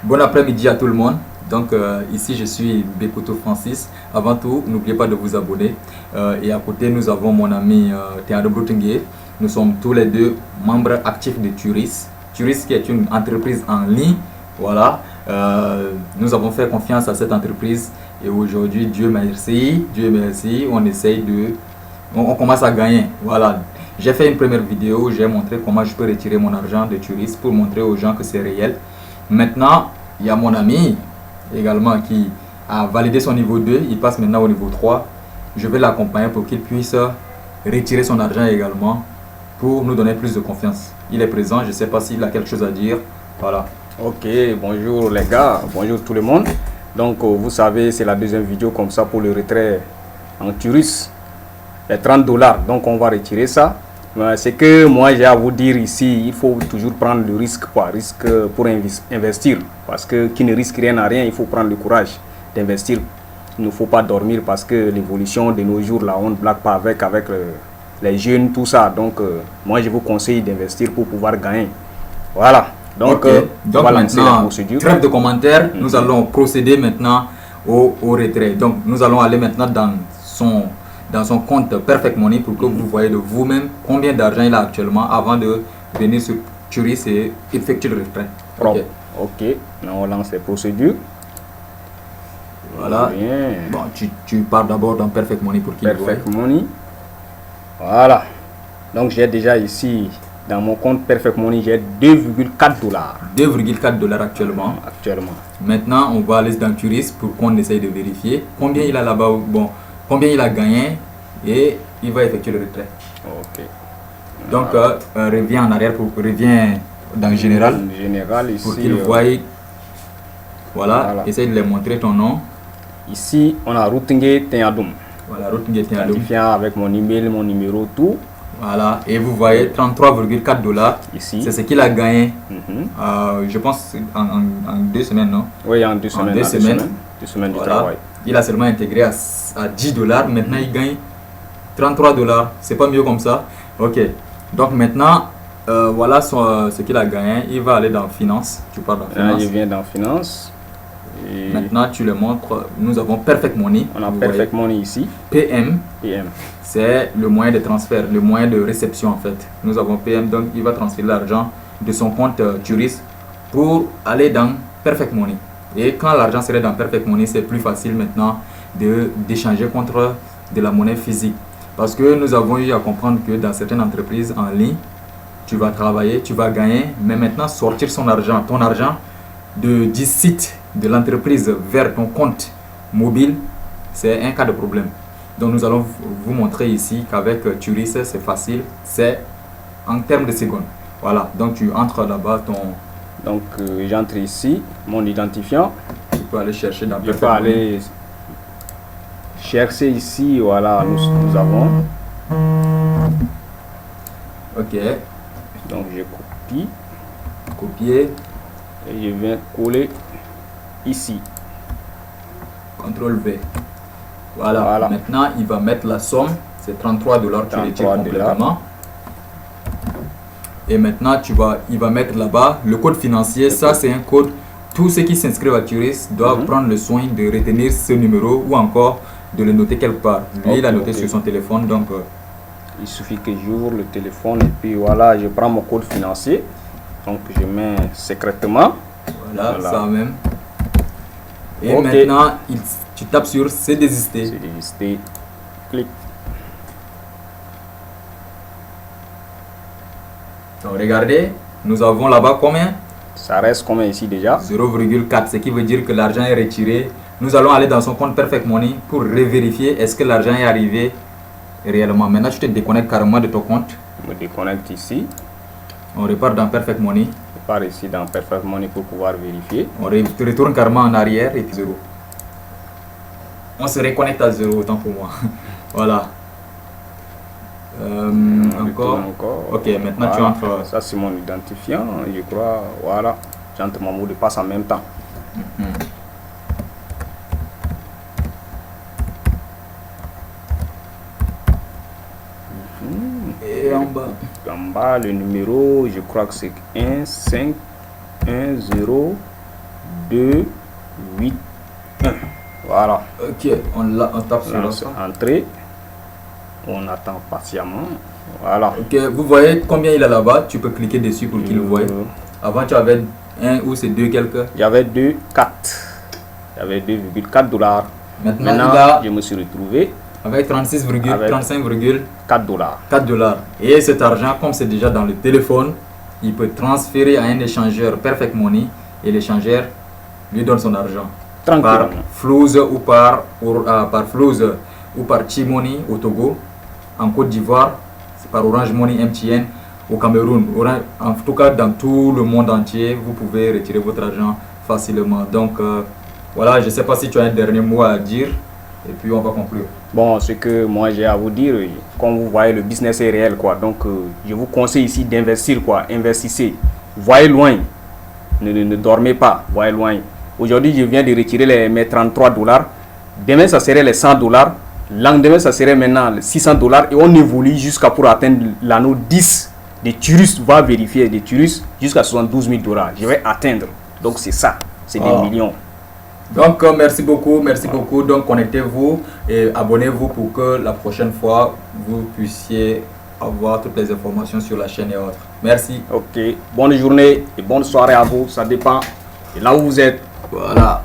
Bon après-midi à tout le monde. Donc ici je suis Bekoto Francis. Avant tout, n'oubliez pas de vous abonner. Et à côté, nous avons mon ami Théado Boutengue. Nous sommes tous les deux membres actifs de Turis. Turis qui est une entreprise en ligne. Voilà. Nous avons fait confiance à cette entreprise. Et aujourd'hui, Dieu merci, on essaye de... On commence à gagner. Voilà. J'ai fait une première vidéo, j'ai montré comment je peux retirer mon argent de Turis pour montrer aux gens que c'est réel. Maintenant, il y a mon ami également qui a validé son niveau 2, il passe maintenant au niveau 3. Je vais l'accompagner pour qu'il puisse retirer son argent également pour nous donner plus de confiance. Il est présent, je ne sais pas s'il a quelque chose à dire. Voilà. Ok, bonjour les gars, bonjour tout le monde. Donc vous savez, c'est la deuxième vidéo comme ça pour le retrait en Turis. Les $30, donc on va retirer ça. C'est que moi j'ai à vous dire ici, il faut toujours prendre le risque, risque pour investir. Parce que qui ne risque rien à rien, il faut prendre le courage d'investir. Il ne faut pas dormir parce que l'évolution de nos jours, là, on ne blague pas avec les jeunes, tout ça. Donc moi je vous conseille d'investir pour pouvoir gagner. Voilà. Donc, donc on va lancer la procédure. Trêve de commentaires, nous allons procéder maintenant au retrait. Donc nous allons aller maintenant dans son compte Perfect Money pour que vous voyez de vous-même combien d'argent il a actuellement avant de venir sur Turis et effectuer le retrait. Ok, on lance les procédures. Voilà. Bien. Bon, tu pars d'abord dans Perfect Money pour qu'il voit. Perfect Money. Voilà. Donc j'ai déjà ici dans mon compte Perfect Money, j'ai $2,4. $2,4 actuellement. Actuellement. Maintenant, on va aller dans Turis pour qu'on essaye de vérifier combien il a là-bas. Bon, combien il a gagné et il va effectuer le retrait. Ok. Donc, reviens en arrière, reviens dans général. Général ici. Pour qu'il voie. Voilà. Essaye de les montrer ton nom. Ici, on a Routingue Tenyadoum. Voilà, Routingue Tenyadoum. Avec mon email, mon numéro, tout. Voilà, et vous voyez $33,4 ici. C'est ce qu'il a gagné. Je pense en 2 semaines, non? Oui, en 2 semaines. 2 semaines. 2 semaines Voilà. du travail. Il a seulement intégré à $10. Maintenant, il gagne $33. C'est pas mieux comme ça. Ok. Donc maintenant, voilà ce qu'il a gagné. Il va aller dans Finance. Tu parles dans Finance. Je viens dans Finance. Et maintenant, tu le montres. Nous avons Perfect Money. On a Perfect Money ici. PM. PM. C'est le moyen de transfert, le moyen de réception en fait. Nous avons PM, donc il va transférer l'argent de son compte Turis pour aller dans Perfect Money. Et quand l'argent serait dans Perfect Money, c'est plus facile maintenant d'échanger contre de la monnaie physique. Parce que nous avons eu à comprendre que dans certaines entreprises en ligne, tu vas travailler, tu vas gagner, mais maintenant sortir ton argent du site de l'entreprise vers ton compte mobile, c'est un cas de problème. Donc nous allons vous montrer ici qu'avec Turis c'est facile, c'est en termes de secondes. Voilà, donc tu entres là-bas Donc j'entre ici, mon identifiant. Tu peux aller chercher dans Je peux aller chercher ici, voilà, nous avons. Ok. Donc je copie. Copier. Et je viens coller ici. CTRL V. Voilà. Maintenant il va mettre la somme, c'est $33 tu retires complètement. Et maintenant il va mettre là-bas le code financier. Ça c'est un code. Tous ceux qui s'inscrivent à Turis doivent prendre le soin de retenir ce numéro ou encore de le noter quelque part. Lui il a noté sur son téléphone, donc il suffit que j'ouvre le téléphone et puis voilà, je prends mon code financier. Donc je mets secrètement. Voilà. Ça même. Et maintenant tu tapes sur c'est désister. C'est désister. Clic. Donc regardez, nous avons là-bas combien? Ça reste combien ici déjà? 0,4, ce qui veut dire que l'argent est retiré. Nous allons aller dans son compte Perfect Money pour revérifier est-ce que l'argent est arrivé réellement. Maintenant tu te déconnectes carrément de ton compte. Je me déconnecte ici. On repart dans Perfect Money. Je pars ici dans Perfect Money pour pouvoir vérifier. On retourne carrément en arrière et puis 0. On se reconnecte à 0, autant pour moi. Voilà. Encore. Ok, maintenant voilà. tu entres. Ça c'est mon identifiant, je crois. Voilà. J'entre mon mot de passe en même temps. Et en bas. En bas, le numéro, je crois que c'est 1 5 1 0 2, 8, 1. Voilà. Ok, on tape sur Lance entrée. On attend patiemment. Voilà. Ok, vous voyez combien il a là-bas. Tu peux cliquer dessus pour qu'il le voie. Avant, tu avais 1 ou c'est 2 quelques. Il y avait 2, 4. Il y avait 2,4 $. Maintenant, je me suis retrouvé avec 35,4 $. Et cet argent, comme c'est déjà dans le téléphone, il peut transférer à un échangeur Perfect Money et l'échangeur lui donne son argent. Par Flouz ou par Flouz ou par Chi-Money au Togo, en Côte d'Ivoire, c'est par Orange Money MTN au Cameroun. En tout cas, dans tout le monde entier, vous pouvez retirer votre argent facilement. Donc, voilà, je ne sais pas si tu as un dernier mot à dire et puis on va conclure. Bon, ce que moi j'ai à vous dire, comme vous voyez, le business est réel, quoi. Donc, je vous conseille ici d'investir, quoi. Investissez. Voyez loin. Ne dormez pas. Voyez loin. Aujourd'hui, je viens de retirer mes 33 $. Demain, ça serait les 100 $. Lendemain, ça serait maintenant les 600 $. Et on évolue jusqu'à pour atteindre l'anneau 10. Des touristes, va vérifier des touristes jusqu'à 72 000 $. Je vais atteindre. Donc, c'est ça. C'est des millions. Donc, merci beaucoup. Donc, connectez-vous et abonnez-vous pour que la prochaine fois, vous puissiez avoir toutes les informations sur la chaîne et autres. Merci. Ok. Bonne journée et bonne soirée à vous. Ça dépend de là où vous êtes. Voilà.